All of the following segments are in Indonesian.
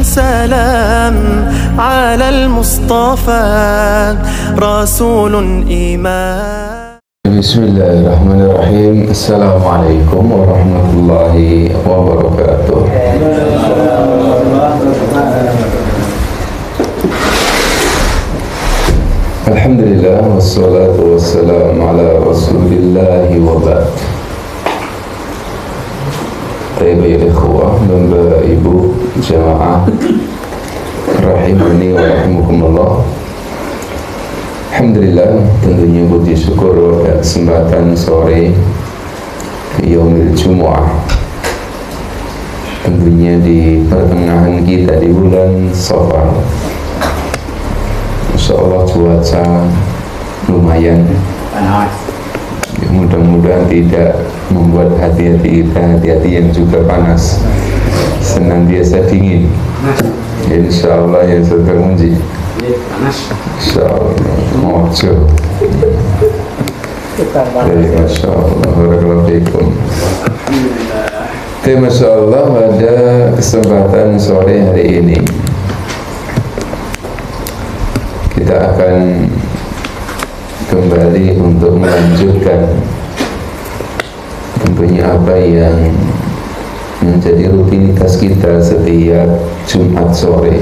سلام على المصطفى رسول إيمان. بسم الله الرحمن الرحيم. السلام عليكم ورحمة الله وبركاته. Alhamdulillah wassalatu wassalamu ala rasulillah wa ba'd. Baik ya ikhwah dan ibu jamaah rahimani wa rahimakumullah. Alhamdulillah, tentunya puji syukur pada kesempatan sore Yaumil Jumu'ah, tentunya di pertengahan kita di bulan Safar. Insyaallah cuaca lumayan, ya, mudah-mudahan tidak membuat hati-hati kita hati-hati yang juga panas, senantiasa dingin. Insyaallah ya saudara Munji, insyaallah mojo. Masya Allah, barakallahu fikum. Masya Allah, pada kesempatan sore hari ini kita akan kembali untuk melanjutkan tentunya apa yang menjadi rutinitas kita setiap Jumat sore,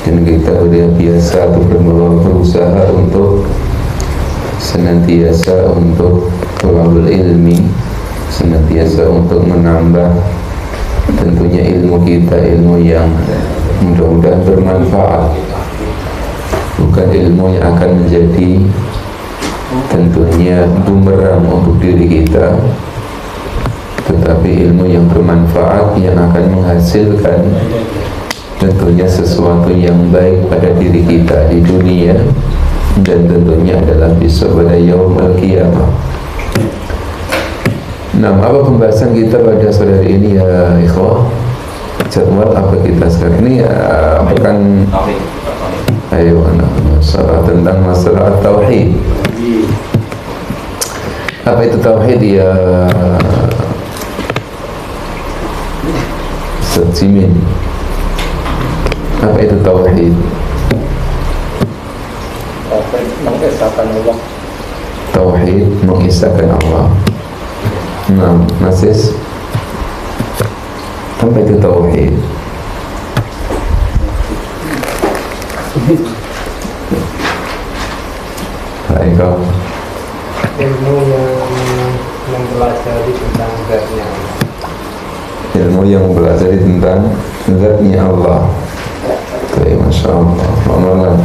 dan kita sudah biasa berusaha untuk senantiasa untuk thalabul ilmi, senantiasa untuk menambah tentunya ilmu kita, ilmu yang mudah-mudahan bermanfaat, bukan ilmu yang akan menjadi tentunya bumerang untuk diri kita, tetapi ilmu yang bermanfaat yang akan menghasilkan tentunya sesuatu yang baik pada diri kita di dunia dan tentunya adalah besok pada yaumul qiyamah. Nah, apa pembahasan kita pada sore hari ini ya ikhwah? Jadwal apa kita sekarang ini? Akan ayo masalah tentang masalah tauhid. Apa itu tauhid ya Ustaz Jimin? Apa itu tauhid? Mengisahkan Allah. Tauhid mengisahkan Allah. Nah, Masis, apa itu tauhid? Baik, kau ilmu yang mempelajari tentang zatnya Allah. Ilmu yang mempelajari tentang zatnya Allah. Baik, Masya Allah. Amalan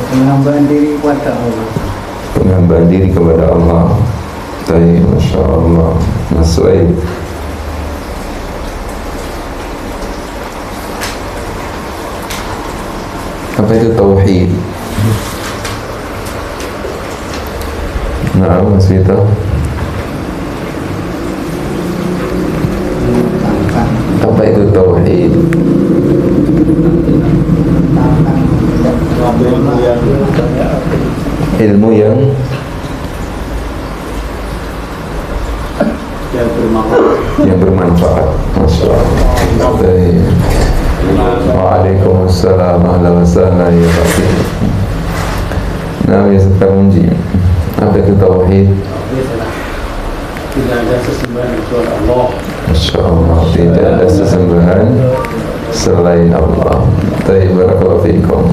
Penghambaan diri kepada Allah. Penghambaan diri kepada Allah. Baik, Masya Allah. Mas Suhaib, apa itu tauhid? Nah, Mas Vito, apa itu tauhid? Ilmu yang bermanfaat. Masya Allah. Waalaikumsalam warahmatullahi wabarakatuh. Nah, ya sekarang Munji, apa itu tauhid? Tidak ada sesembahan kecuali Allah. Masya Allah, tidak ada sesembahan selain Allah. Barakallahu fiikum.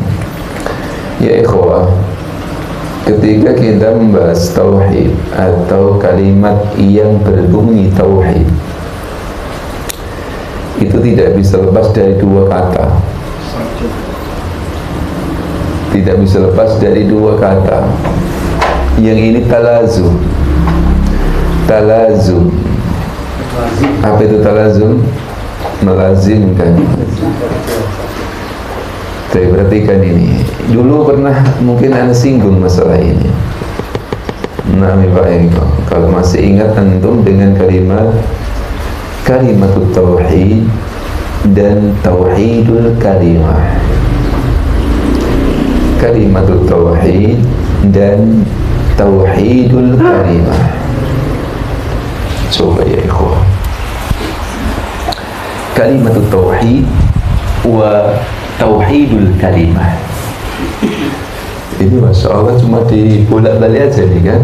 Ya ikhwah, ketika kita membahas tauhid atau kalimat yang berbunyi tauhid, itu tidak bisa lepas dari dua kata. Tidak bisa lepas dari dua kata. Yang ini talazum. Talazum. Apa itu talazum? Melazimkan. Tapi perhatikan ini. Dulu pernah mungkin Anda singgung masalah ini. Nah, kalau masih ingat antum dengan kalimatut tauhid dan tauhidul kalimah. Kalimatut tauhid dan tauhidul kalimah. Coba ya ikhwah, kalimatut tauhid wa tauhidul kalimah. Ini Masya Allah cuma dibolak-balik aja nih kan,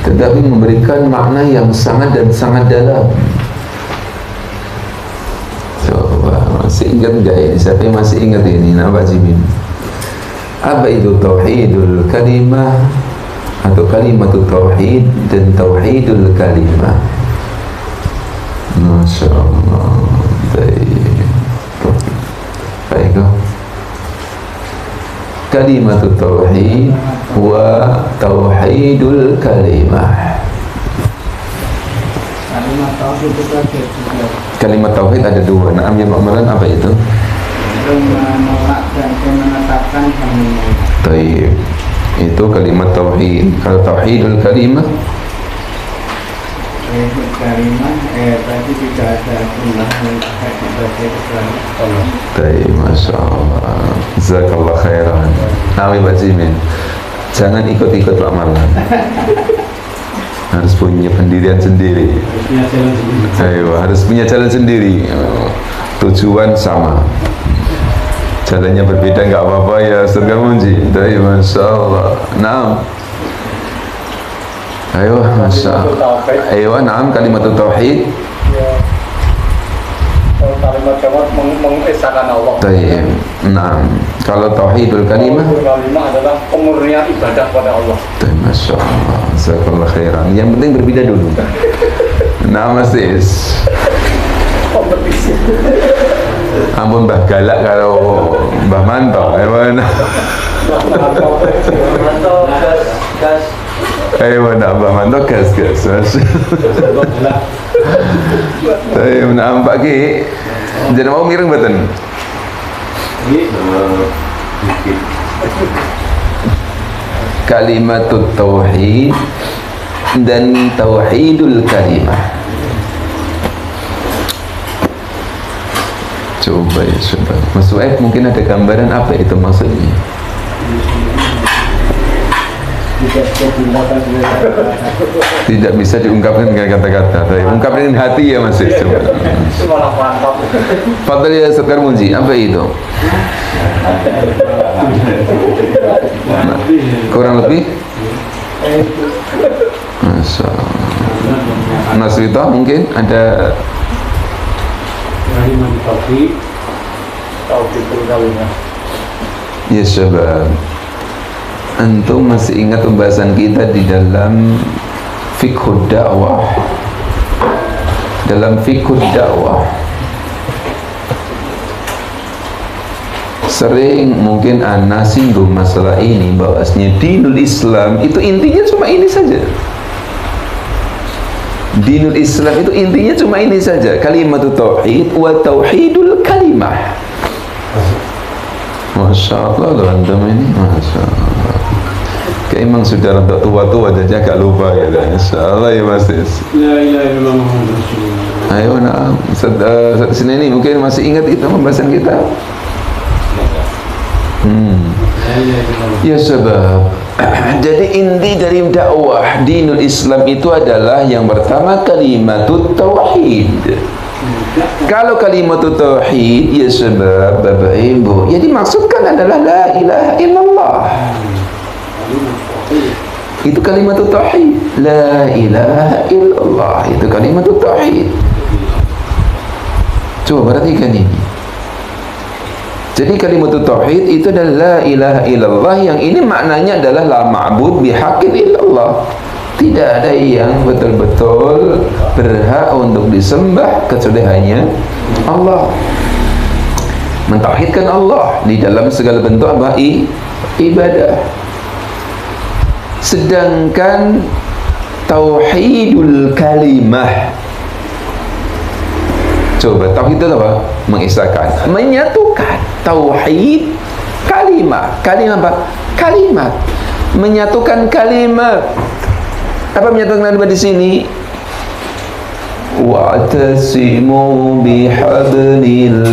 tetapi memberikan makna yang sangat dan sangat dalam. Coba masih ingat enggak ini? Siapa yang masih ingat ini? Pak Jimin, apa itu tauhidul kalimah atau kalimatut tauhid dan tauhidul kalimah? Masya Allah. Baik, kalimatut tauhid wa tauhidul kalimah. Kalimat tauhid itu ada juga. Kalimat tauhid ada dua. Naam ya Mu'amalan, apa itu? Menolak dan menetapkan kalimat. Taib. Itu kalimat tauhid. Kalau tauhidul kalimah, Kalimat tadi tidak ada jumlah yang terkait sebagai Allah. taib, Masya Allah. Jazakallah khairan. Naam Pak Jimin, jangan ikut-ikut Pak Marlan. Harus punya pendirian sendiri. Ayo, harus punya jalan sendiri. Tujuan sama, jalannya berbeda nggak apa-apa ya, surga munji. Taib, Masya Allah. Naam. Ayo, Masya Allah. Ayo, naam kalimatut tauhid. Kalimat mengesahkan Allah. Taib. Naam. Kalau tauhidul kalimah, Kalimah adalah pemurnian ibadah pada Allah. taib, Masya Allah. Jazakallah khairan. Yang penting berbeda dulu. Nah, Mas Is. Kompetisi. Ampun Mbah galak kalau Mbah Manto. Ayo nak Mbah Manto gas. Ayo nak Pak Ki. Jadi mau miring mboten? Kalimatut tauhid dan tauhidul kalimah. Coba ya, coba. Mas Suhaib mungkin ada gambaran apa itu maksudnya? Tidak bisa diungkapkan dengan kata-kata. Tapi ungkapkan dengan hati ya Mas. Coba. Fadhil ya Sekar Munji, apa itu? Nah, kurang lebih? Masya Allah. Mas Rito mungkin ada. Kalimat tauhid, tauhidul kalimah. Ya syabab, antum masih ingat pembahasan kita di dalam fiqhud dakwah? Dalam fiqhud dakwah sering mungkin ana singgung masalah ini, bahwasanya dinul Islam itu intinya cuma ini saja. Dinul Islam itu intinya cuma ini saja, kalimatut tauhid wa tauhidul kalimah. Masya Allah loh antum ini, Masya Allah. Kayak emang sudah rada tua-tua jadi agak lupa ya. Masya Allah ya Mas Is. La ilaha illallah Muhammadur Rasulullah. Ayo nah, sini ini mungkin masih ingat itu pembahasan kita. Ya sebab jadi inti dari dakwah dinul Islam itu adalah yang pertama kalimatut tauhid. Kalau kalimatut tauhid ya sebab Bapak Ibu, yang dimaksudkan adalah la ilaha illallah. Itu kalimatut tauhid. La ilaha illallah itu kalimatut tauhid. Coba perhatikan ini. Jadi kalimatut tauhid itu adalah la ilaha illallah, yang ini maknanya adalah la ma'bud bihaqqin illallah. Tidak ada yang betul-betul berhak untuk disembah kecuali hanya Allah. Mentauhidkan Allah di dalam segala bentuk apa? Ibadah. Sedangkan tauhidul kalimah, coba tauhid itu apa? Mengisahkan, menyatukan. Tauhid kalimah. Kalimah apa? Kalimat. Menyatukan kalimat. Apa menyatukan kalimat di sini? Wa'tasimu bihablillahi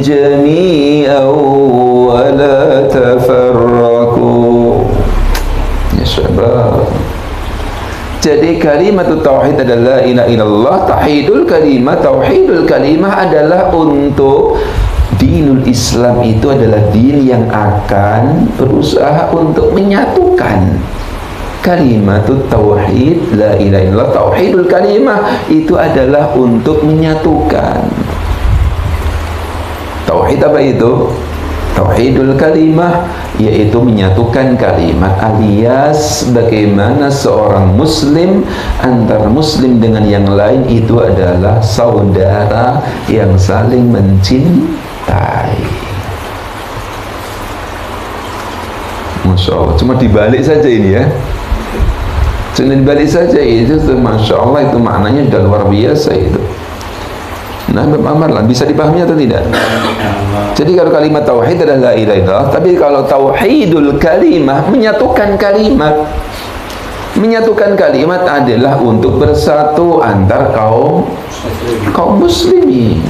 jami'an wa la tafarraqu. Ya syabab. Jadi kalimat tauhid adalah la ilaha illallah, tauhidul kalimah adalah untuk dinul Islam. Itu adalah din yang akan berusaha untuk menyatukan kalimat tauhid, la ilaha illallah, tauhidul kalimah itu adalah untuk menyatukan. Tauhid apa itu? Tauhidul kalimah yaitu menyatukan kalimat, alias bagaimana seorang muslim antar muslim dengan yang lain itu adalah saudara yang saling mencintai. Masya Allah, cuma dibalik saja ini ya, cuma dibalik saja itu, Masya Allah, itu maknanya sudah luar biasa itu. Nah, Bapak bisa dipahami atau tidak? Jadi kalau kalimat tauhid adalah la ilaha illallah, tapi kalau tauhidul kalimah menyatukan kalimat. Menyatukan kalimat adalah untuk bersatu antar kaum muslimin.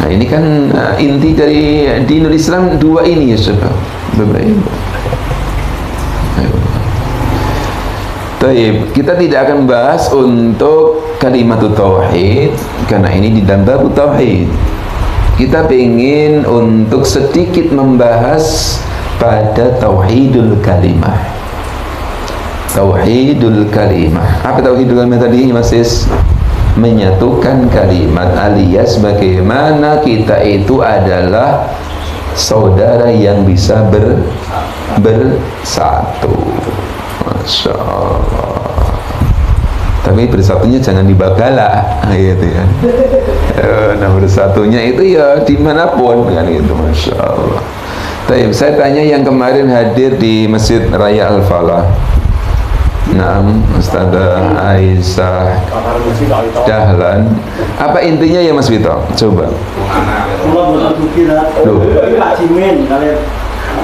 Nah, ini kan inti dari dinul Islam dua ini ya, Bapak. Baik, kita tidak akan bahas untuk kalimat tauhid karena ini di dalam bab tauhid. Kita ingin untuk sedikit membahas pada tauhidul kalimah. Tauhidul kalimah. Apa tauhidul kalimah tadi, Mas Sis? Menyatukan kalimat, alias bagaimana kita itu adalah saudara yang bisa bersatu. Masya Allah. Tapi bersatunya jangan di Bagala, gitu ya. Nah, bersatunya itu ya dimanapun kan gitu, Masya Allah. Tapi saya tanya yang kemarin hadir di Masjid Raya Al-Falah. Nah, Ustazah Aisyah Dahlan, apa intinya ya Mas Vito? Coba. Loh.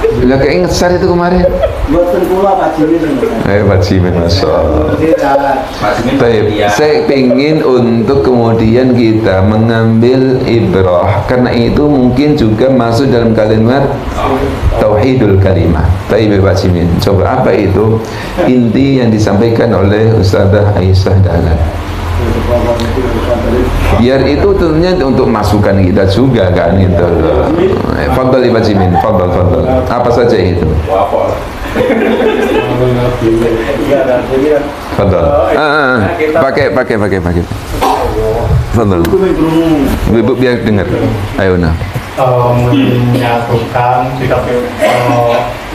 Lah keinget sar itu kemarin. Buatan pula Pak Jimin. Pak Jimin, Masya Allah. Baik, saya ingin untuk kemudian kita mengambil ibrah, karena itu mungkin juga masuk dalam kalimat tauhidul kalimah. Baik Pak Jimin, coba apa itu inti yang disampaikan oleh Ustazah Aisyah Dahlan? Biar itu tentunya untuk masukan kita juga kan itu. Fadhal Pak Jimin, fadhal. Apa saja itu? Fadhal. Pakai. Fadhal. Ibu biar dengar. Ayo nah. Menyatukan, kita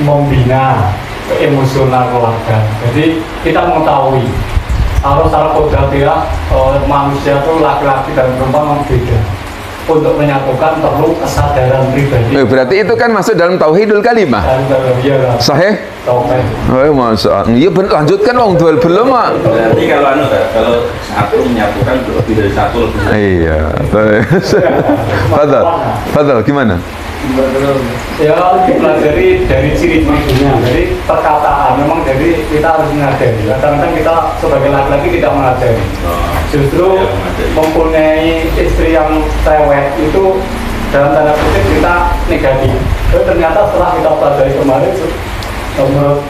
membina emosional keluarga. Jadi kita mengetahui kalau secara kodratilah manusia itu laki-laki dan perempuan beda. Untuk menyatukan perlu kesadaran pribadi. Berarti itu kan masuk dalam tauhidul kalimah. Sahih? Tauhid. Oh, masa. Iya, lanjutkan dong, belum mak. Berarti kalau satu menyatukan lebih dari satu lebih. Iya. Fadhal, gimana? Ya, dipelajari dari ciri-cirinya. Jadi perkataan memang jadi kita harus mengajari. Kadang-kadang kita sebagai laki-laki tidak mengajari. Justru mempunyai istri yang cewek itu dalam tanda kutip kita negatif. Tapi ternyata setelah kita pelajari kemarin menurut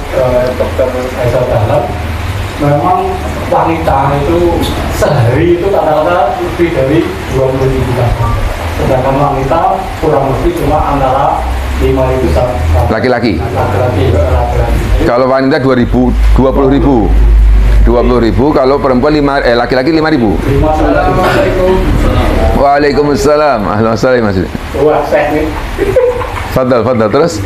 Dr. Aisyah Dahlan, memang wanita itu sehari itu kata-kata lebih dari 20.000 kata. Sedangkan wanita kurang lebih cuma antara 5.000 laki-laki. Kalau wanita 20.000, 20.000, kalau perempuan laki-laki 5.000. Waalaikumsalam. Ahlan wa sahlan Mas. Wah, saya nih. Fadhal, terus?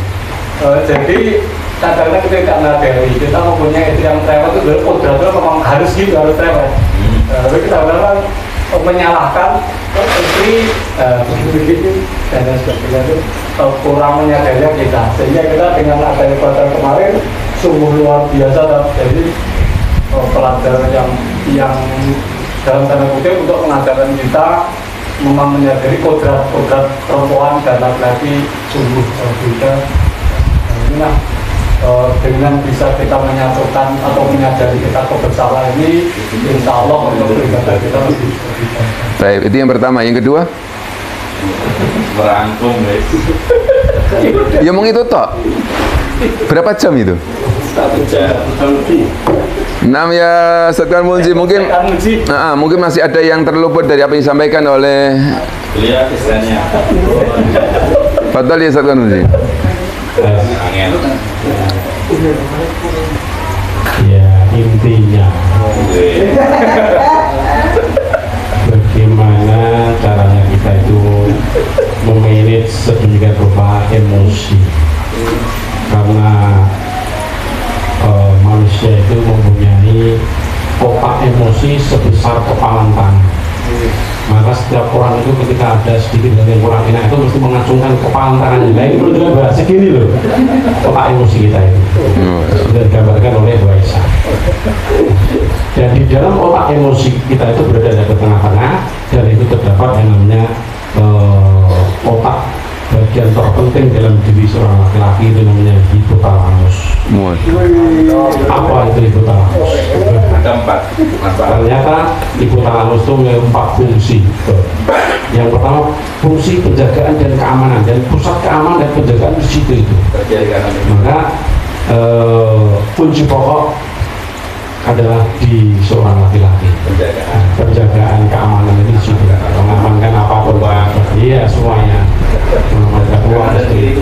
Jadi kadang-kadang kita tidak menyadari kita mempunyai istri yang cerewet itu kodratnya memang harus gitu, harus cerewet. Tapi kita kadang-kadang menyalahkan istri begitu dan sebagainya itu kurang menyadari kita, sehingga kita dengan adanya pelajaran kemarin sungguh luar biasa. Jadi pelajaran yang dalam tanda kutip untuk mengajarkan kita memang menyadari kodrat perempuan dan laki-laki sungguh berbeda. Nah, dengan bisa kita menyatukan atau menyadari kita kebersamaan ini, insya Allah untuk beribadah kita lebih baik. Itu yang pertama. Yang kedua, merangkum ya mau itu toh berapa jam itu? Nam ya Ustaz Muji, mungkin mungkin masih ada yang terluput dari apa yang disampaikan oleh beliau istilahnya. Fadhal ya Ustaz Muji. Ya, intinya bagaimana caranya kita itu memanage sedemikian rupa emosi, karena manusia itu mempunyai otak emosi sebesar kepalan tangan. Maka setiap orang itu ketika ada sedikit yang kurang enak itu mesti mengacungkan kepalan tangannya. Nah ini perlu juga bahas segini loh, otak emosi kita itu sudah digambarkan oleh Waisa. Dan di dalam otak emosi kita itu berada di tengah-tengah, dan itu terdapat yang namanya otak bagian terpenting dalam diri seorang laki-laki, itu namanya hipotalamus. Apa itu hipotalamus? Ada 4. Ternyata hipotalamus itu memiliki 4 fungsi. Yang pertama, fungsi penjagaan dan keamanan, dan pusat keamanan dan penjagaan di situ itu. Maka kunci pokok adalah di seorang laki-laki. Penjagaan keamanan itu di situ. Mengamankan apapun, iya semuanya. Mengamankan uang dan diri,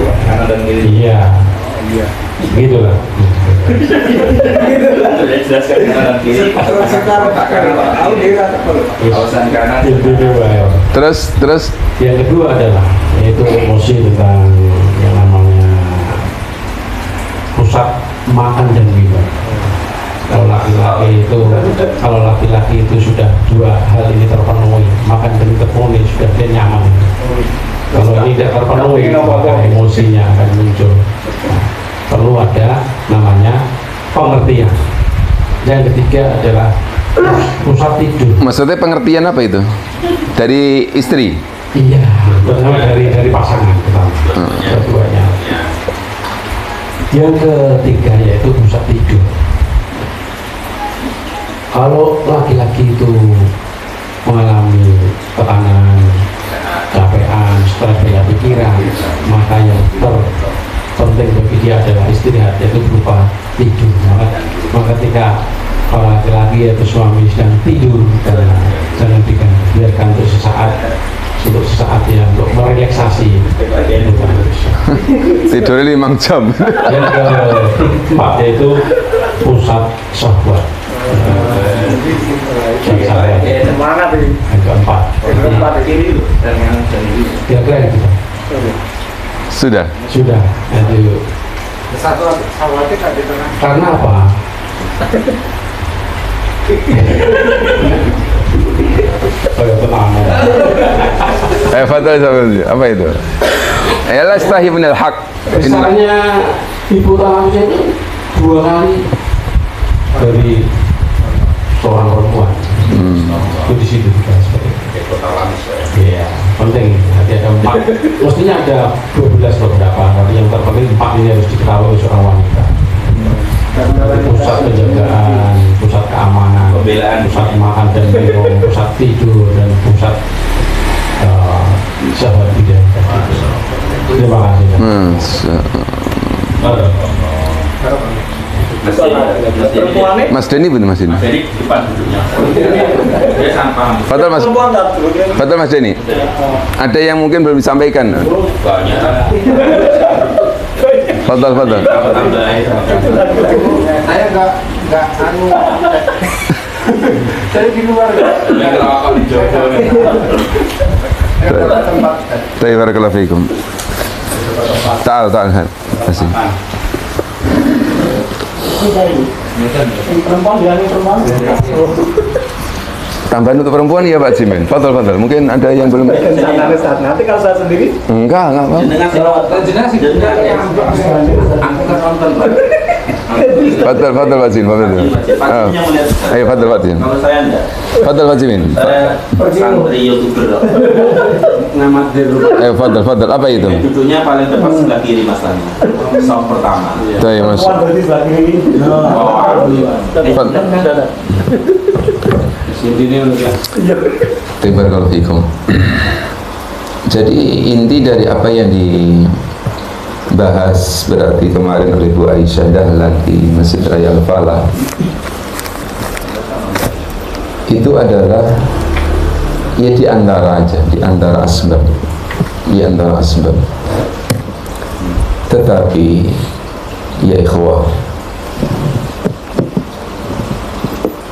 iya, gitulah. Terus yang kedua adalah yaitu emosi tentang yang namanya pusat makan dan minum. Kalau laki-laki itu sudah 2 hal ini terpenuhi, makan dan terpenuhi, sudah dia nyaman. Kalau ini tidak terpenuhi, maka emosinya akan muncul. Perlu ada namanya pengertian. Yang ketiga adalah pusat tidur. Maksudnya pengertian apa itu? Dari istri? Iya, pertama dari pasangan pertama, keduanya. Yang ketiga yaitu pusat tidur. Kalau laki-laki itu mengalami tekanan, capean, stres, banyak pikiran, maka yang terpenting bagi dia adalah istirahat, yaitu berupa tidur. Maka ketika para laki-laki atau suami sedang tidur, jangan biarkan untuk sesaat ya, untuk merelaksasi. Tidurnya 5 jam. Yang keempat yaitu pusat syahwat. Semangat ini. Yang keempat. Kira-kira gitu. Sudah. Itu. Satu khawatir di tengah. Karena apa? Fadhal, apa itu? Ya lastahi minal haq. Besarnya hipotalamus itu 2 kali dari seorang perempuan. Itu di situ juga seperti itu. Iya, penting. Nanti ada 4. Mestinya ada 12 beberapa, tapi yang terpenting 4 ini harus diketahui seorang wanita. Pusat penjagaan, pusat keamanan, pusat makan dan minum, pusat tidur, dan pusat syahwat tidak. Terima kasih. Mas Denny benar Mas Denny. Mas Denny depan duduknya. Dia sangat paham. Fadhal Mas Denny. Ada yang mungkin belum disampaikan? Banyak. Fadhal. Saya nggak anu. Saya di luar. Yang rokok di Jogja. Barakallahu fiikum. Ta'al. Kasih. Perempuan dia perempuan. Tambahan untuk perempuan ya Pak Jimin. Fadhal. Mungkin ada yang belum. Nanti kalau saya sendiri. Enggak apa. Fadhal Pak Jimin. Ayo Fadhal Pak Jimin. Kalau saya enggak. Fadhal Pak Jimin. Saya santri YouTuber. Nama Ayo Fadhal. Apa itu? Duduknya paling depan sebelah kiri Mas Tani. Song pertama. Saya Mas. Berarti sebelah kiri. Barakallahu fiikum. Jadi inti dari apa yang bahas berarti kemarin oleh Bu Aisyah Dahlan di Masjid Raya Al-Falah, itu adalah ya di antara asbab, tetapi ya ikhwah,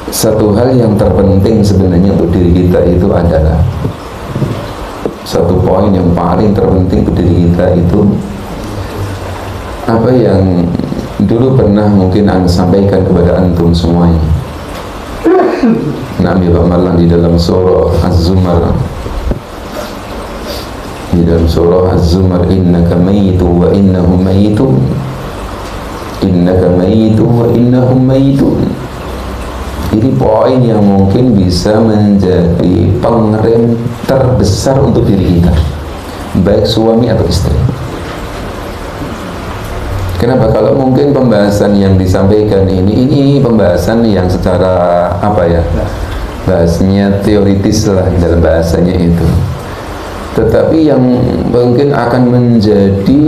satu hal yang terpenting sebenarnya untuk diri kita itu adalah satu poin yang paling terpenting untuk diri kita itu apa yang dulu pernah mungkin Anda sampaikan kepada antum semuanya. Nabi Pak Marlan di dalam surah Az-Zumar, innaka mayitun wa innahum mayitun, innaka mayitun wa innahum mayitun. Ini poin yang mungkin bisa menjadi pengerem terbesar untuk diri kita, baik suami atau istri. Kenapa? Kalau mungkin pembahasan yang disampaikan ini pembahasan yang secara apa ya, bahasanya teoritis lah dalam bahasanya itu. Tetapi yang mungkin akan menjadi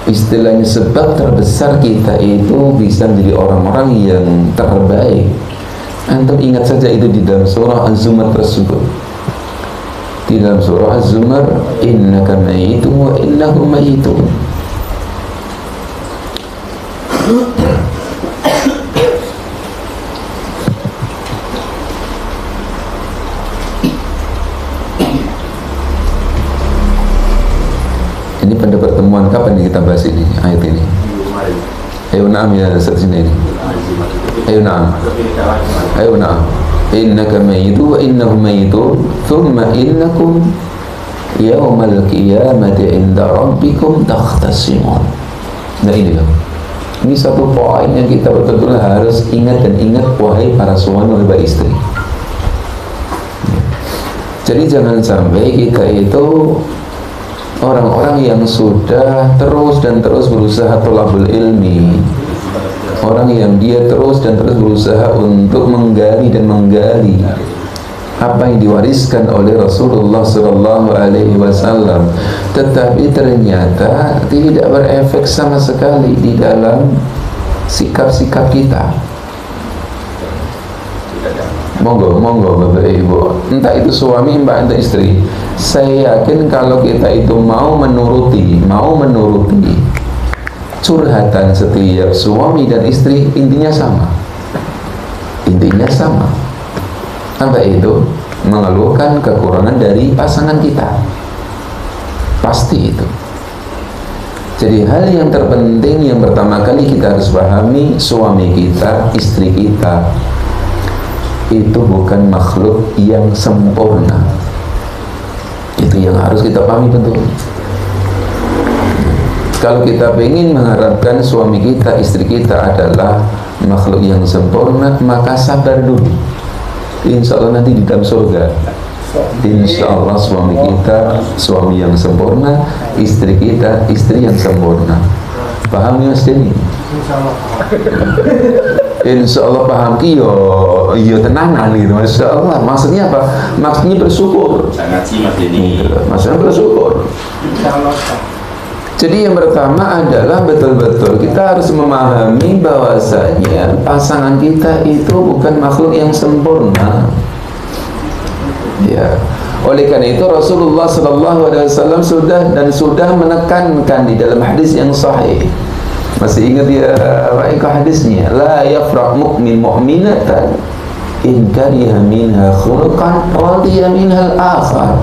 istilahnya sebab terbesar kita itu bisa menjadi orang-orang yang terbaik. Antum ingat saja itu di dalam surah Az-Zumar tersebut. Di dalam surah Az-Zumar, innaka mayitun wa innahum mayitun. Ini pada pertemuan kapan kita bahas ini, ayat ini? Ayo na'am ya sini ini. Ayo na'am. Ayo na'am. Innaka mayitun wa innahum mayitun, thumma innakum yawmal qiyamati inda rabbikum takhtasimun. Nah ini loh. Ini satu poin yang kita betul-betul harus ingat dan ingat, wahai para suami wahai istri. Jadi jangan sampai kita itu orang-orang yang sudah terus dan terus berusaha thalabul ilmi, orang yang dia terus dan terus berusaha untuk menggali dan menggali apa yang diwariskan oleh Rasulullah Sallallahu Alaihi Wasallam, tetapi ternyata tidak berefek sama sekali di dalam sikap-sikap kita. Monggo Bapak Ibu, entah itu suami entah itu istri, saya yakin kalau kita itu mau menuruti curhatan setiap suami dan istri, intinya sama. Apa itu? Mengeluhkan kekurangan dari pasangan kita. Pasti itu. Jadi hal yang terpenting yang pertama kali kita harus pahami, suami kita, istri kita itu bukan makhluk yang sempurna. Itu yang harus kita pahami betul. Kalau kita ingin mengharapkan suami kita, istri kita adalah makhluk yang sempurna, maka sabar dulu. Insya Allah nanti di dalam surga, insya Allah suami kita suami yang sempurna, istri kita istri yang sempurna. Paham ya Mas Denny? Insya Allah paham. Iya tenanan gitu. Masya Allah. Maksudnya apa? Maksudnya bersyukur. Sangat sih Mas Denny. Maksudnya bersyukur. Jadi yang pertama adalah betul-betul kita harus memahami bahwasanya pasangan kita itu bukan makhluk yang sempurna. Ya. Oleh karena itu Rasulullah Sallallahu Alaihi Wasallam sudah menekankan di dalam hadis yang sahih. Masih ingat ya hadisnya? La yafraq mu'min mu'minatan in kariha minha khuluqan radiya minha al-akhar.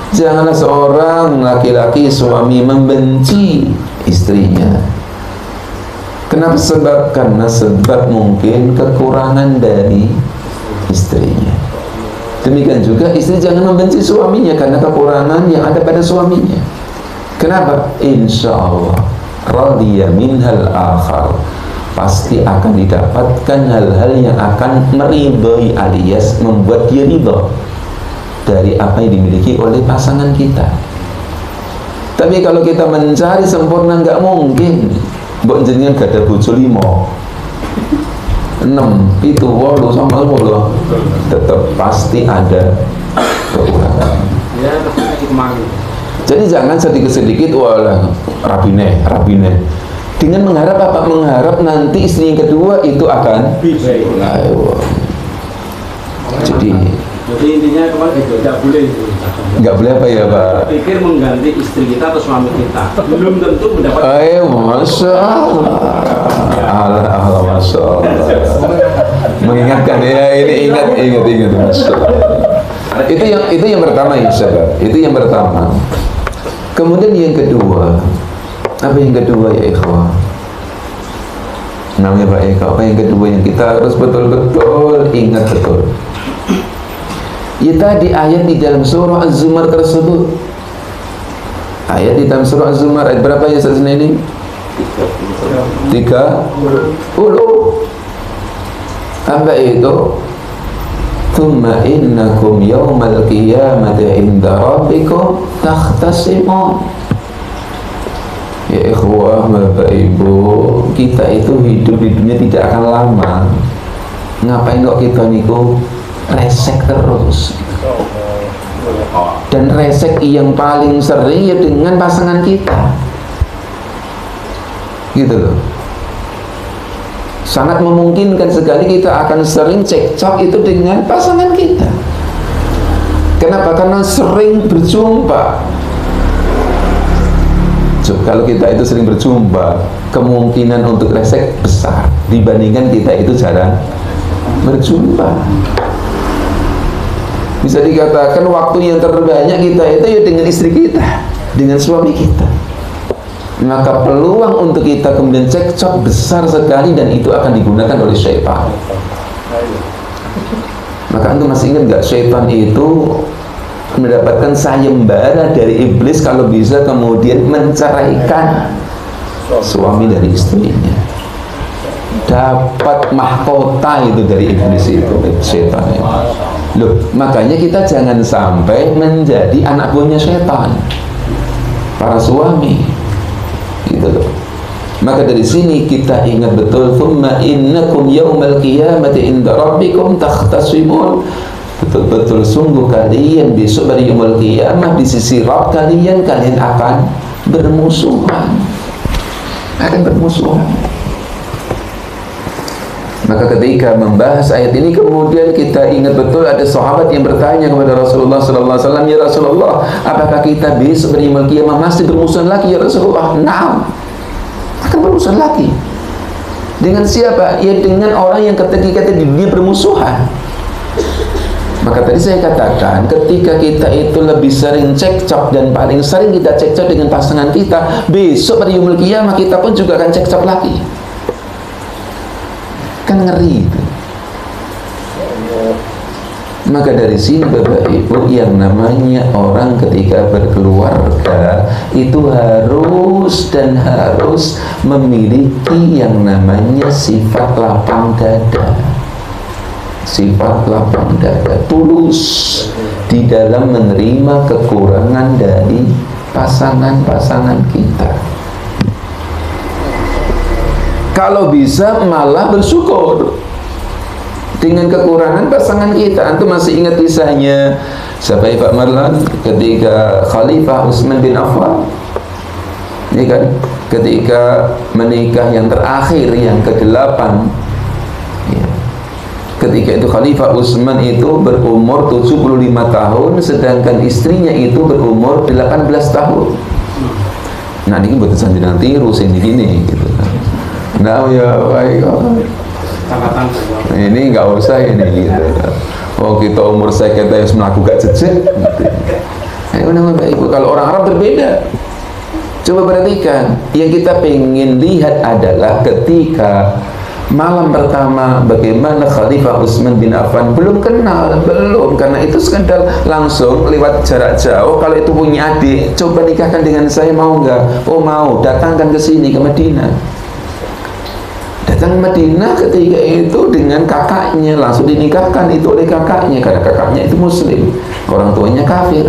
Janganlah seorang laki-laki suami membenci istrinya. Kenapa? Karena sebab mungkin kekurangan dari istrinya. Demikian juga istri jangan membenci suaminya karena kekurangan yang ada pada suaminya. Kenapa? Insya Allah radiya minhal akhar, pasti akan didapatkan hal-hal yang akan meridhoi alias membuat dia ridho dari apa yang dimiliki oleh pasangan kita. Tapi kalau kita mencari sempurna, nggak mungkin. Mbok jenengan gak ada bojo 5, 6, 7, 8 sama 10, tetap pasti ada kekurangan. Ya, kemarin Jadi jangan sedikit-sedikit walah rabine dengan mengharap apa? Mengharap nanti istri yang kedua itu akan ayo. Jadi intinya kemarin itu nggak boleh apa ya Pak? pikir mengganti istri kita atau suami kita belum tentu mendapat. Ayo masya Allah masya Allah. Mengingatkan ya, ini ingat masya Allah. Itu yang pertama ya sahabat. Itu yang pertama. Kemudian yang kedua, apa yang kedua ya ikhwah? Namanya Pak Eka. Apa yang kedua yang kita harus betul-betul ingat betul? Ya tadi ayat di dalam surah Az-Zumar tersebut. Ayat di dalam surah Az-Zumar ayat berapa ya saat ini? 30. Apa itu? Thumma innakum yawmal qiyamati inda rabbikum takhtasimun. Ya ikhwah, Bapak Ibu, kita itu hidup di dunia tidak akan lama. Ngapain kok kita niku resek terus? Dan resek yang paling sering ya dengan pasangan kita. Gitu loh. Sangat memungkinkan sekali kita akan sering cekcok itu dengan pasangan kita. Kenapa? Karena sering berjumpa. Kalau kita itu sering berjumpa, kemungkinan untuk resek besar dibandingkan kita itu jarang berjumpa. Bisa dikatakan waktu yang terbanyak kita itu ya dengan istri kita, dengan suami kita. Maka peluang untuk kita kemudian cekcok besar sekali, dan itu akan digunakan oleh syaitan. Maka antum masih ingat gak, syaitan itu mendapatkan sayembara dari iblis kalau bisa kemudian menceraikan suami dari istrinya. Dapat mahkota itu dari iblis itu, syaitan itu. Loh, makanya kita jangan sampai menjadi anak buahnya syaitan, para suami, gitu loh. Maka dari sini kita ingat betul, thumma innakum yawmal qiyamati inda rabbikum takhtasimun. Betul-betul sungguh kalian besok pada yaumul qiyamah di sisi Rabb kalian akan bermusuhan. Akan bermusuhan. Maka ketika membahas ayat ini kemudian kita ingat betul ada sahabat yang bertanya kepada Rasulullah SAW, ya Rasulullah, apakah kita besok pada yaumul qiyamah masih bermusuhan lagi ya Rasulullah? Naam, akan bermusuhan lagi. Dengan siapa? Ya dengan orang yang ketika di dunia bermusuhan. Maka tadi saya katakan, ketika kita itu lebih sering cekcok dan paling sering kita cekcok dengan pasangan kita, besok pada yaumul qiyamah kita pun juga akan cekcok lagi. Kan ngeri itu. Maka dari sini Bapak Ibu, yang namanya orang ketika berkeluarga itu harus dan harus memiliki yang namanya sifat lapang dada. Sifat lapang dada, tulus di dalam menerima kekurangan dari pasangan-pasangan kita. Kalau bisa malah bersyukur dengan kekurangan pasangan kita. Antum masih ingat kisahnya siapa Pak Marlan ketika Khalifah Utsman bin Affan, ini kan ketika menikah yang terakhir, yang ke-8 ya. Ketika itu Khalifah Utsman itu berumur 75 tahun, sedangkan istrinya itu berumur 18 tahun. Nah ini buat sanjiran tiru sini gini gitu kan. Nah ya baik, ini nggak usah ini gitu. Oh kita umur saya kita harus melakukan gak jejak. Ayo Bapak Ibu, kalau orang Arab berbeda. Coba perhatikan, yang kita pengen lihat adalah ketika malam pertama bagaimana Khalifah Utsman bin Affan belum kenal, karena itu sekedar langsung lewat jarak jauh. Kalau itu punya adik, coba nikahkan dengan saya, mau nggak? Oh mau, datangkan ke sini ke Madinah. Datang ke Madinah ketika itu dengan kakaknya, langsung dinikahkan itu oleh kakaknya, karena kakaknya itu Muslim, orang tuanya kafir,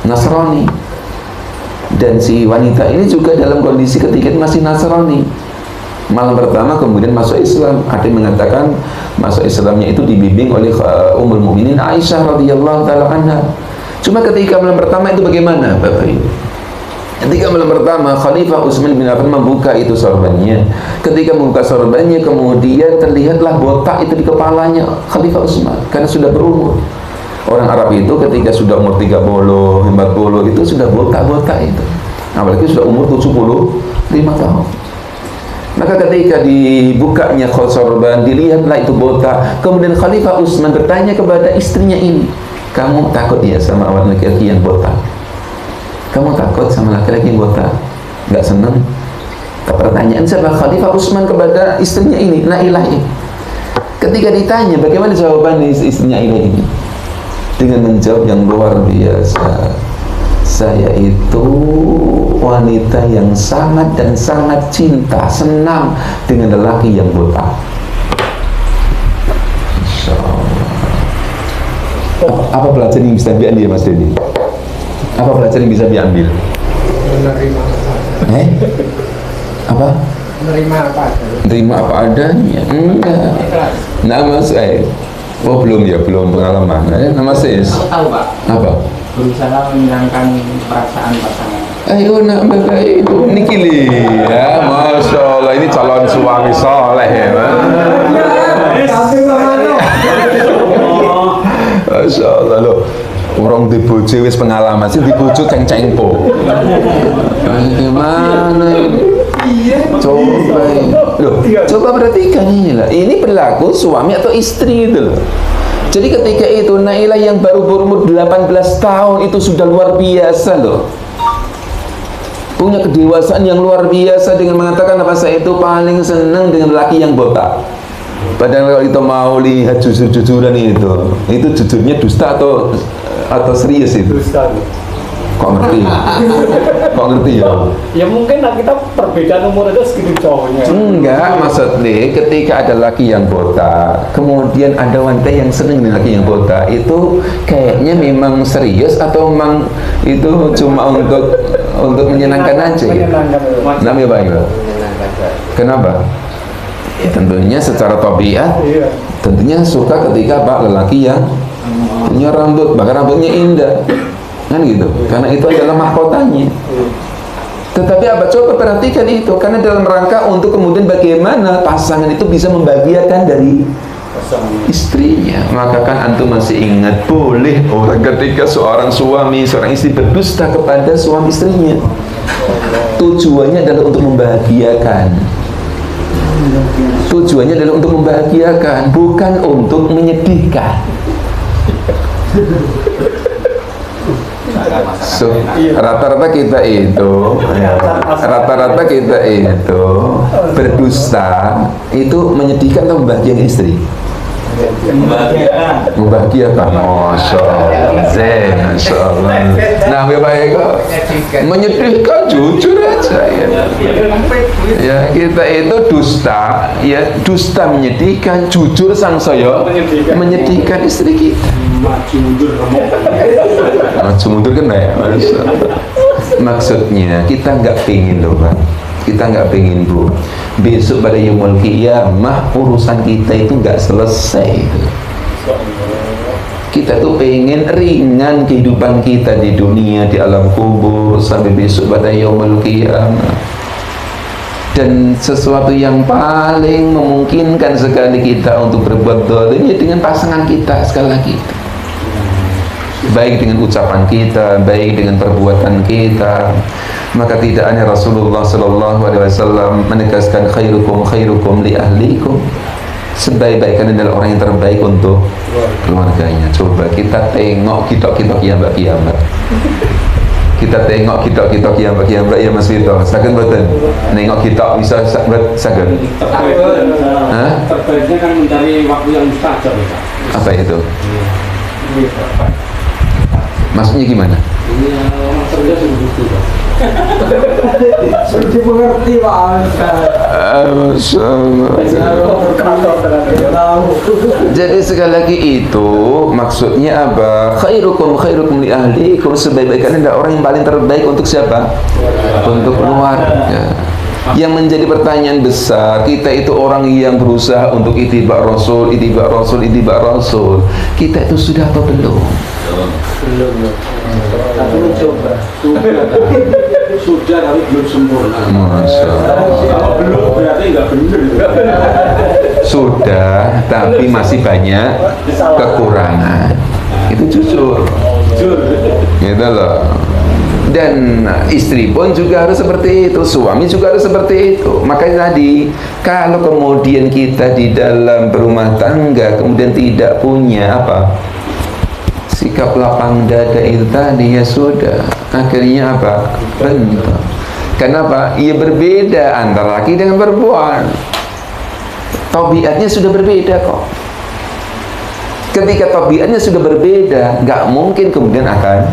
Nasrani. Dan si wanita ini juga dalam kondisi ketika masih Nasrani. Malam pertama kemudian masuk Islam. Ada yang mengatakan masuk Islamnya itu dibimbing oleh Ummul Mukminin Aisyah radhiyallahu taala anha. Cuma ketika malam pertama itu bagaimana Bapak Ibu? Ketika malam pertama Khalifah Utsman bin Affan membuka itu sorbannya. Ketika membuka sorbannya, kemudian terlihatlah botak itu di kepalanya Khalifah Utsman karena sudah berumur. Orang Arab itu ketika sudah umur 30, 40 itu sudah botak-botak itu. Apalagi sudah umur 75 tahun. Maka ketika dibukanya sorban, dilihatlah itu botak. Kemudian Khalifah Utsman bertanya kepada istrinya ini, "Kamu takut ya sama awak laki-laki yang botak? Kamu takut sama laki-laki yang botak? Nggak senang?" Pertanyaan siapa? Khalifah Utsman kepada istrinya ini, Nailah ini. Ketika ditanya, bagaimana jawaban istrinya ini? Dengan menjawab yang luar biasa. "Saya itu wanita yang sangat dan sangat cinta, senang dengan lelaki yang botak." Insya Allah. Apa pelajaran yang bisa diambil Mas Denny? Apa pelajaran yang bisa diambil? Menerima Apa? menerima apa? Terima apa adanya? Enggak. Nama saya. Oh belum ya, belum pengalaman. Nama saya. Tahu Pak, Apa? berusaha menyenangkan perasaan pasangan. Ayo nak bagai itu nikili ya, masya Allah ini calon suami soleh ya, masya Allah loh. Orang di bojo wis pengalaman sih, di bojo ceng-ceng po. Gimana ini? Coba perhatikan ini lah. Ini berlaku suami atau istri gitu loh. Jadi ketika itu Nailah yang baru berumur 18 tahun itu sudah luar biasa loh. Punya kedewasaan yang luar biasa dengan mengatakan apa, saya itu paling senang dengan laki yang botak. Padahal kalau kita mau lihat jujur-jujuran itu jujurnya dusta atau serius itu? Dusta. Kok ngerti? Kok ngerti ya? Ya mungkin lah kita perbedaan umur itu segitu jauhnya. Enggak, maksudnya ketika ada laki yang botak, kemudian ada wanita yang senang dengan laki yang botak, itu kayaknya memang serius atau memang itu cuma untuk menyenangkan aja? Namanya baik loh. Kenapa? Ya, tentunya secara tabiat, tentunya suka ketika pak lelaki yang punya rambut, bahkan rambutnya indah, kan gitu. Karena itu adalah mahkotanya. Tetapi apa? Coba perhatikan itu, karena dalam rangka untuk kemudian bagaimana pasangan itu bisa membahagiakan dari istrinya. Maka kan antum masih ingat, boleh orang ketika seorang suami, seorang istri berdusta kepada suami istrinya, tujuannya adalah untuk membahagiakan. Tujuannya adalah untuk membahagiakan, bukan untuk menyedihkan. So, rata-rata kita itu berdusta itu menyedihkan atau membahagiakan istri? Membahagiakan. Masya Allah, Zen, Masya Allah. Nah, baik kok. Menyedihkan jujur aja ya. Ya, kita itu dusta, ya dusta menyedihkan, jujur sang saya menyedihkan istri kita. Maju mundur kan ya, maksudnya kita nggak pingin loh Pak, kita nggak pingin Bu, besok pada yaumul qiyamah urusan kita itu nggak selesai. Kita tuh pengen ringan kehidupan kita di dunia, di alam kubur, sampai besok pada yaumul qiyamah. Dan sesuatu yang paling memungkinkan sekali kita untuk berbuat zalim ya dengan pasangan kita sekali lagi. Baik dengan ucapan kita, baik dengan perbuatan kita. Maka tidak aneh Rasulullah sallallahu alaihi wasallam menegaskan khairukum li ahlikum. Sebaik-baik kalian adalah orang yang terbaik untuk keluarganya. Coba kita tengok kitab-kitab kiamat. Kita tengok kitab-kitab kiamat ya Mas Vito. Saged mboten? Nengok kitab bisa saged. Terbaiknya kan mencari waktu yang mustajab. Apa itu? Maksudnya gimana? Orang kerja sudah Sudah mengerti Pak. Jadi sekali lagi itu maksudnya apa? Khairukum li ahlikum, sebaik-baik kalian adalah orang yang paling terbaik untuk siapa? Untuk keluarga. Yang menjadi pertanyaan besar, kita itu orang yang berusaha untuk ittiba Rasul, ittiba Rasul, ittiba Rasul. Kita itu sudah apa belum? Belum. Tapi mencoba. Sudah tapi belum sempurna. Masya Allah. Kalau belum berarti nggak benar. Sudah, tapi masih banyak kekurangan. Itu jujur. Gitu loh. Dan istri pun juga harus seperti itu, suami juga harus seperti itu. Makanya tadi, kalau kemudian kita di dalam berumah tangga kemudian tidak punya apa, sikap lapang dada itu tadi, ya sudah, akhirnya apa, bentuk. Kenapa? Ia berbeda antara laki dengan perempuan. Tabiatnya sudah berbeda kok. Ketika tabiatnya sudah berbeda, nggak mungkin kemudian akan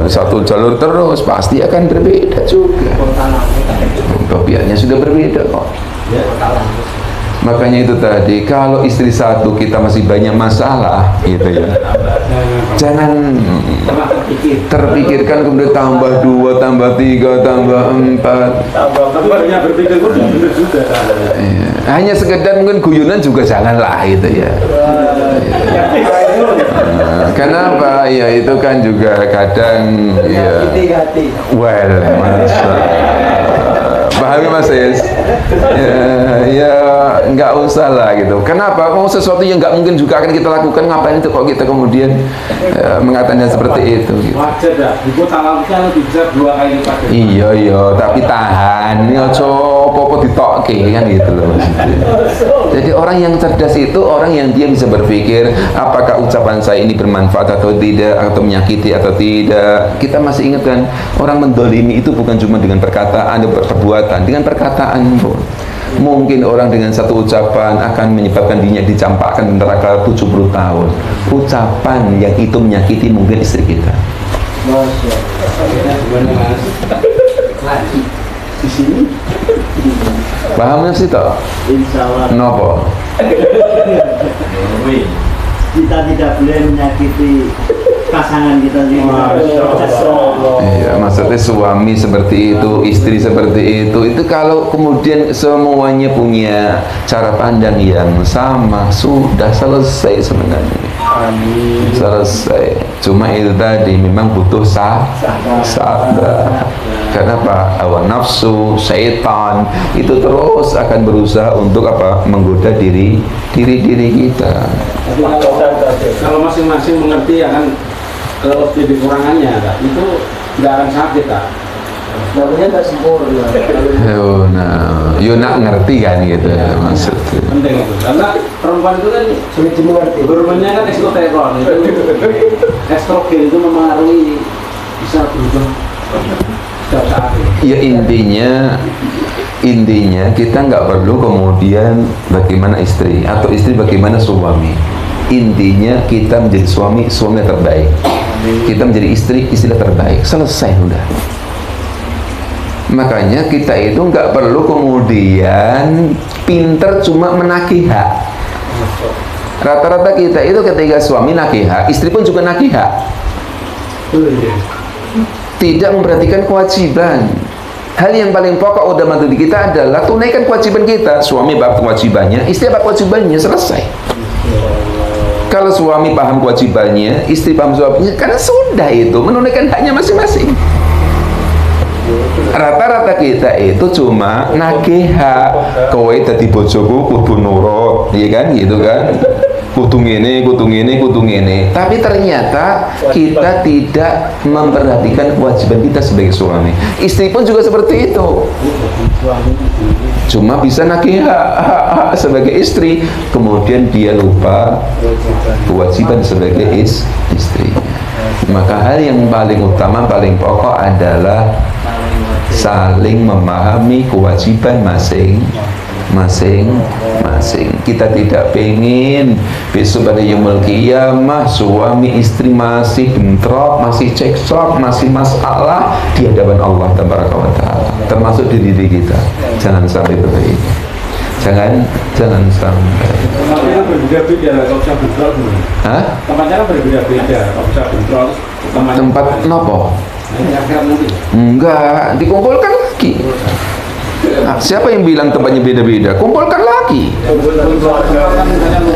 satu jalur terus, pasti akan berbeda juga. Tabiatnya sudah berbeda kok. Makanya itu tadi, kalau istri satu kita masih banyak masalah gitu ya, jangan terpikirkan kemudian tambah 2, tambah 3, tambah 4. Tapi banyak berpikir pun benar juga. Hanya sekedar mungkin guyonan juga janganlah gitu ya. Kenapa? Ya itu kan juga kadang ya. Well, pahami Mas Yes? Ya nggak usah lah gitu. Kenapa? Mau sesuatu yang nggak mungkin juga akan kita lakukan, ngapain itu kok kita kemudian mengatakannya seperti itu gitu. Wajar dah, ibu tangannya bisa 2 kali lipat. Iya, tapi tahan. Ya coba ditokke kan gitu loh maksudnya. Jadi orang yang cerdas itu orang yang dia bisa berpikir apakah ucapan saya ini bermanfaat atau tidak, atau menyakiti atau tidak. Kita masih ingat kan, orang mendolimi itu bukan cuma dengan perkataan atau perbuatan, dengan perkataan pun. Mungkin orang dengan satu ucapan akan menyebabkan dirinya dicampakkan neraka 70 tahun. Ucapan yang itu menyakiti mungkin istri kita. Di sini Paham sih toh? insya Allah Nopo? kita tidak boleh menyakiti pasangan kita sendiri. Iya, maksudnya suami seperti itu, istri seperti itu. Itu kalau kemudian semuanya punya cara pandang yang sama, sudah selesai sebenarnya. Selesai. Cuma itu tadi memang butuh sabar. Kenapa? Hawa nafsu, syaitan itu terus akan berusaha untuk apa? Menggoda diri kita. Kalau masing-masing mengerti akan kelebihan kekurangannya, itu nggak akan sakit, Kak. Namanya nggak sempurna. Yo nak ngerti kan gitu maksudnya. Penting itu, karena perempuan itu kan Sulit dimengerti. hormonnya kan estrogen itu, estrogen itu mempengaruhi bisa berubah setiap saat. Ya intinya kita nggak perlu kemudian bagaimana istri atau istri bagaimana suami. Intinya kita menjadi suami yang terbaik, kita menjadi istri terbaik. Selesai udah. Makanya kita itu nggak perlu kemudian pinter cuma menagih hak. Rata-rata kita itu ketika suami nagih hak, istri pun juga nagih hak. Tidak memperhatikan kewajiban. Hal yang paling pokok udah mati kita adalah tunaikan kewajiban kita. Suami bab kewajibannya, istri bab kewajibannya, selesai. Kalau suami paham kewajibannya, istri paham kewajibannya, karena sudah itu menunaikan haknya masing-masing. Rata-rata kita itu cuma nagih hak, kowe dadi bojoku kudu nurut, iya kan, gitu kan, kudu ngene. Tapi ternyata kita tidak memperhatikan kewajiban kita sebagai suami. Istri pun juga seperti itu. Cuma bisa nagih hak sebagai istri, kemudian dia lupa kewajiban sebagai istri. Maka hal yang paling utama, paling pokok adalah saling memahami kewajiban masing-masing. Kita tidak pengen besok pada yaumul qiyamah suami istri masih bentrok, masih cekcok, masih masalah di hadapan Allah Tabaraka wa Ta'ala, termasuk di diri kita. Jangan sampai seperti itu. Jangan sampai. Tempatnya kan berbeda-beda kalau bisa bentrok. Hah? Tempatnya kan berbeda-beda kalau bisa bentrok. Tempat nopo? Mungkin. Enggak, dikumpulkan lagi. Nah, siapa yang bilang tempatnya beda-beda? Kumpulkan lagi.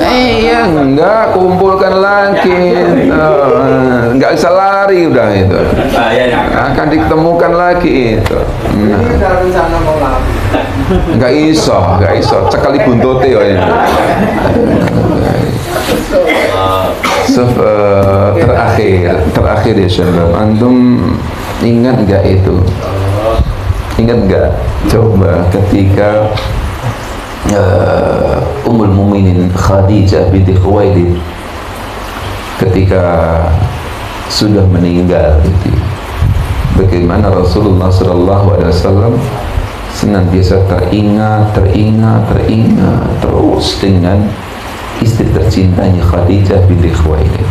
Iya, enggak, kumpulkan lagi. Enggak bisa lari udah itu. Akan ditemukan lagi itu. Enggak iso. Cekali buntote ya ini. Terakhir ya Syabab, antum ingat enggak itu? Ingat enggak? Coba ketika Ummul Mukminin Khadijah binti Khuwailid ketika sudah meninggal gitu, bagaimana Rasulullah SAW senantiasa teringat terus dengan istri tercintanya Khadijah binti Khuwailid.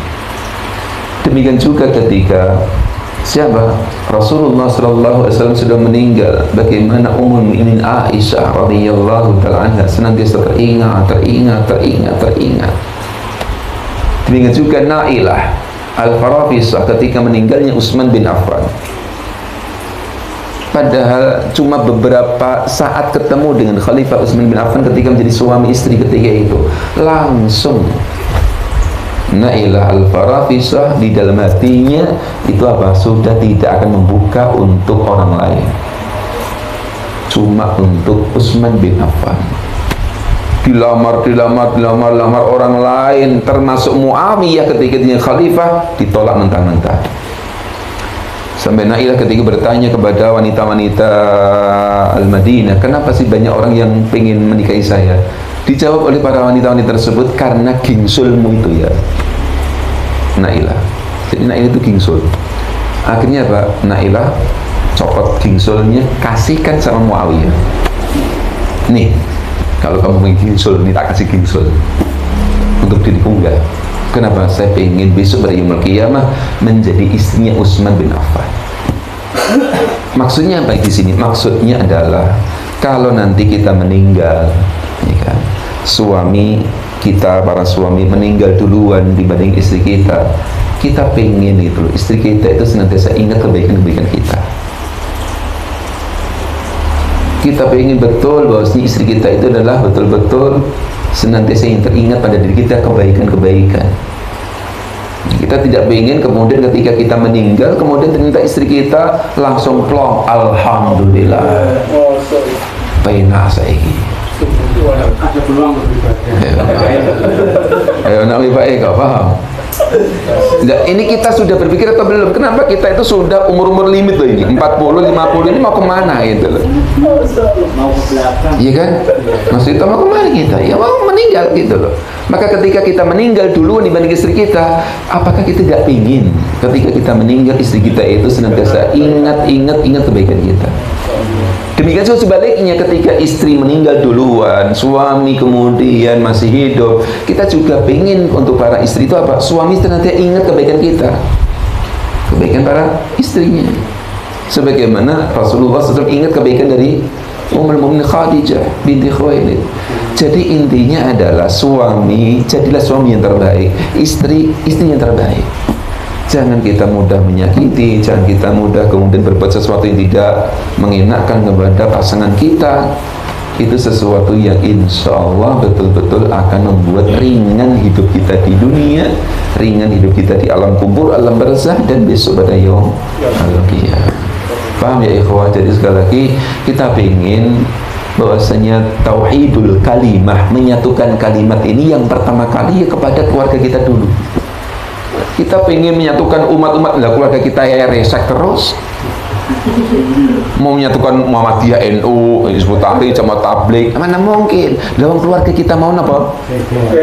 Demikian juga ketika siapa? Rasulullah SAW sudah meninggal, bagaimana Ummul Mukminin Aisyah radhiyallahu ta'ala anha senantiasa teringat. Demikian juga Nailah Al-Farafisah ketika meninggalnya Utsman bin Affan. Padahal cuma beberapa saat ketemu dengan Khalifah Utsman bin Affan ketika menjadi suami istri ketika itu, langsung Nailah Al-Farafisah di dalam hatinya itu apa? Sudah tidak akan membuka untuk orang lain, cuma untuk Utsman bin Affan. Dilamar orang lain, termasuk Muawiyah ketika dia khalifah, ditolak mentah-mentah. Sampai Nailah ketika bertanya kepada wanita-wanita Al-Madinah, kenapa sih banyak orang yang pengen menikahi saya? Dijawab oleh para wanita-wanita tersebut, karena gingsulmu itu ya Nailah. Jadi Nailah itu gingsul. Akhirnya apa? Nailah copot gingsulnya, kasihkan sama Muawiyah. Nih, kalau kamu mau gingsul, ini tak kasih gingsul untuk diriku enggak. Kenapa? Saya ingin besok pada yaumul qiyamah menjadi istrinya Utsman bin Affan. Maksudnya apa di sini? Maksudnya adalah kalau nanti kita meninggal, ya kan, suami kita, para suami meninggal duluan dibanding istri kita, kita pengen itu istri kita itu senantiasa ingat kebaikan-kebaikan kita. Kita pengen betul bahwa istri kita itu adalah betul-betul senantiasa yang teringat pada diri kita kebaikan-kebaikan. Kita tidak ingin kemudian ketika kita meninggal kemudian ternyata istri kita langsung plong, alhamdulillah penak saiki. Ada peluang lebih baik. Ayo nak lebih baik, kau paham? Nah, ini kita sudah berpikir atau belum? Kenapa kita itu sudah umur-umur limit loh ini 40, 50 ini mau kemana gitu loh? Mau ke belakang. Iya kan? Maksudnya mau kemana kita? Ya mau meninggal gitu loh. Maka ketika kita meninggal duluan dibanding istri kita, apakah kita tidak ingin ketika kita meninggal istri kita itu senantiasa ingat kebaikan kita? Demikian juga sebaliknya, ketika istri meninggal duluan, suami kemudian masih hidup, kita juga ingin untuk para istri itu apa? Suami senantiasa ingat kebaikan kita, kebaikan para istrinya. Sebagaimana Rasulullah SAW ingat kebaikan dari Ummul Mukminin Khadijah binti Khuwailid. Jadi intinya adalah suami, jadilah suami yang terbaik, istri yang terbaik. Jangan kita mudah menyakiti, jangan kita mudah kemudian berbuat sesuatu yang tidak mengenakan kepada pasangan kita. Itu sesuatu yang insya Allah betul-betul akan membuat ringan hidup kita di dunia, ringan hidup kita di alam kubur, alam barzah, dan besok pada yaum al-qiyamah. Paham ya ikhwah? Jadi sekali lagi kita ingin bahwasanya tauhidul kalimah, menyatukan kalimat ini yang pertama kali ya kepada keluarga kita dulu. Kita pengen menyatukan umat-umat, lah keluarga kita ya resek terus. Mau menyatukan Muhammadiyah, NU, Hizbut Tahrir, Jamaah Tabligh, mana mungkin? Dalam keluarga kita mau apa?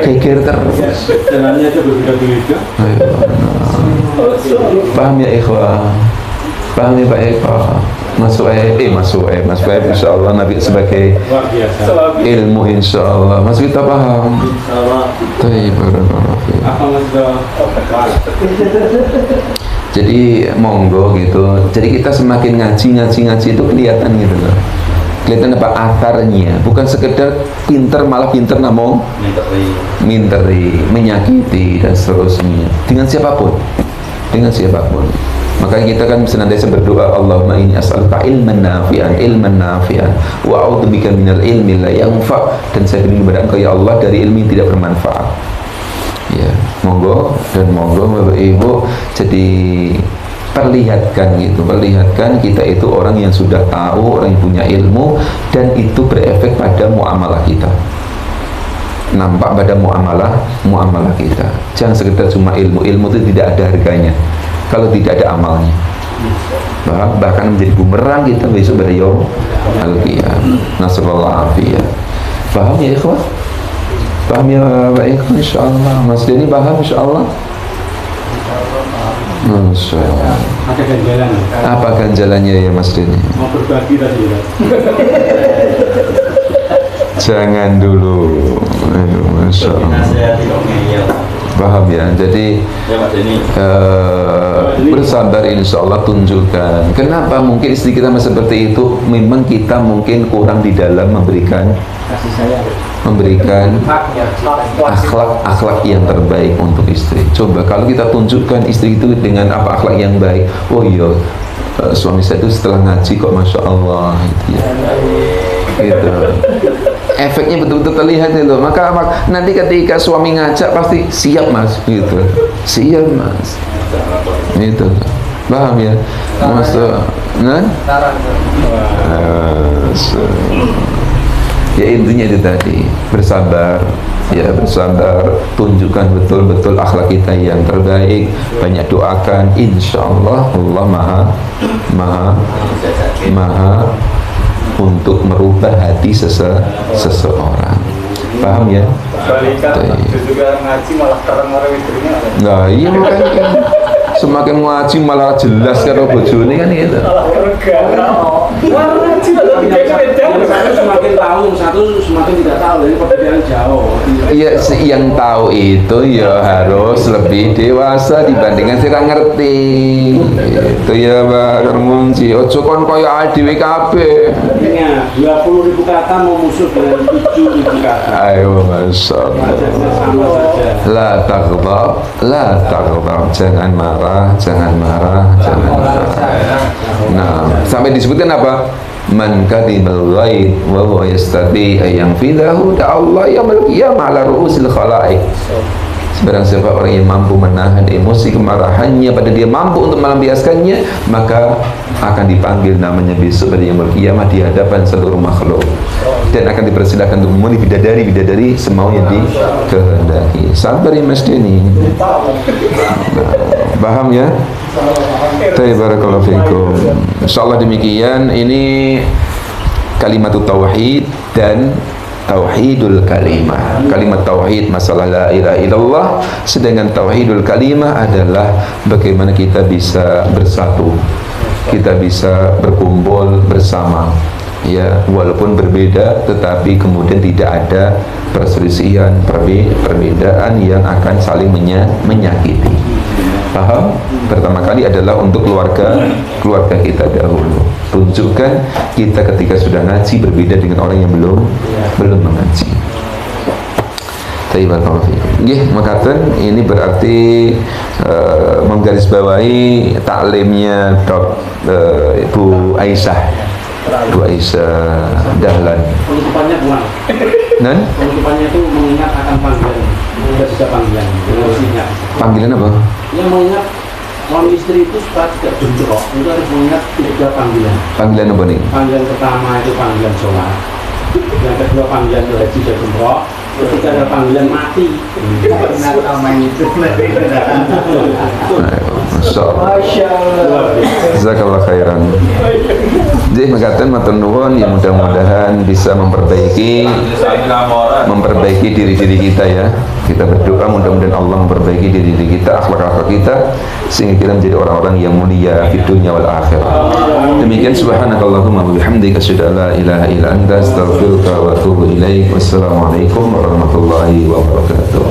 Geger terus. Jalannya itu berbeda-beda. Paham ya ikhwah? Paham ya Pak Eko? Mas Waib insya Allah Nabi sebagai ilmu insya Allah. Mas kita paham? Jadi monggo gitu. Jadi kita semakin ngaji itu kelihatan gitu loh. Kelihatan apa atharnya, bukan sekedar pinter malah pinter namun minteri, menyakiti dan seterusnya dengan siapapun. Makanya kita kan senantiasa berdoa, Allahumma inni as'aluka ilman nafi'an wa a'udzubika minal ilmi la yanfa', dan saya berlindung kepada Engkau ya Allah dari ilmu yang tidak bermanfaat. Ya, monggo Bapak Ibu, jadi perlihatkan kita itu orang yang sudah tahu, orang yang punya ilmu, dan itu berefek pada muamalah kita. Nampak pada muamalah kita. Jangan sekedar cuma ilmu itu tidak ada harganya kalau tidak ada amalnya. Bahkan menjadi bumerang kita besok pada yaum al-qiyamah. Nasallallahu alaihi. Paham ya ikhwah? Paham ya Pak ikhwah? Insyaallah. Mas Denny paham insyaallah? Insyaallah. Ada ganjalan. Apa ganjalannya ya Mas Denny? Mau berbagi tadi ya. Jangan dulu. Masya Allah. Paham ya? Jadi bersabar, insya Allah tunjukkan. Kenapa mungkin istri kita masih seperti itu? Memang kita mungkin kurang di dalam memberikan akhlak yang terbaik untuk istri. Coba kalau kita tunjukkan istri itu dengan apa akhlak yang baik. Oh iya, suami saya itu setelah ngaji kok Masya Allah gitu ya. Gitu. Efeknya betul-betul terlihat itu. Maka nanti ketika suami ngajak pasti siap mas, gitu. Siap mas. Itu. Paham ya? Maksud, nah? Ya intinya itu tadi, bersabar. Ya bersabar, tunjukkan betul-betul akhlak kita yang terbaik, banyak doakan, insya Allah Allah maha untuk merubah hati seseorang. Paham ya? Balikan juga ngaji malah karang-karang istrinya. Nah iya makanya kan semakin ngaji malah jelas karo bojone kan gitu. Semakin tahu semakin tidak tahu, jadi perbedaan jauh. Iya, yang tahu itu ya harus lebih dewasa dibandingkan sing ngerti. Itu ya Pak Karmunci. Ojo kon koyo dhewe kabeh. Ingat, 20.000 kata mau musuh dengan 7.000 kata. Ayo masyaallah. La taghdab, jangan marah. Nah, sampai disebutkan apa? Man kadhimal ghaib wa huwa yastati ayang fidahu Allah yaumil qiyamah ala ru'usil khalaiq. Sebarang siapa orang yang mampu menahan emosi kemarahannya pada dia mampu untuk melampiaskannya, maka akan dipanggil namanya besok pada yaumil qiyamah di hadapan seluruh makhluk, dan akan dipersilakan untuk memenuhi bidadari semau yang dikehendaki. Sabar ya Mas Denny. Paham ya? Barakallahu fikum. Insyaallah demikian. Ini kalimat tauhid dan tauhidul kalimah. Kalimat tauhid masalah la ilaha illallah, sedangkan tauhidul kalimah adalah bagaimana kita bisa bersatu, kita bisa berkumpul bersama. Ya, walaupun berbeda tetapi kemudian tidak ada perselisihan, perbedaan yang akan saling menyakiti. Paham? Pertama kali adalah untuk keluarga kita dahulu. Tunjukkan kita ketika sudah ngaji berbeda dengan orang yang belum mengaji. Nggih, makaten ini berarti menggarisbawahi taklimnya Bu Aisyah. Bu Aisyah Dahlan. Penutupannya buang. Dan? Penutupannya itu mengingat akan panggilan. Sudah panggilan. Panggilan apa? Yang mengingat suami istri itu supaya tidak bentrok, itu harus mengingat 3 panggilan. Panggilan apa nih? Panggilan pertama itu panggilan sholat, yang kedua panggilan haji dan umroh, ketika ada panggilan mati. Masya Allah. Jazakallah khairan. Jadi mengatakan matur nuwun, yang mudah-mudahan bisa memperbaiki diri-diri kita ya. Kita berdoa mudah-mudahan Allah memperbaiki diri kita, akhlak-akhlak kita, sehingga kita menjadi orang-orang yang mulia di dunia wal akhirah. Demikian subhanakallahumma wa bihamdika asyhadu an la ilaha illa anta astaghfiruka wa atubu ilaik. Wassalamualaikum warahmatullahi wabarakatuh.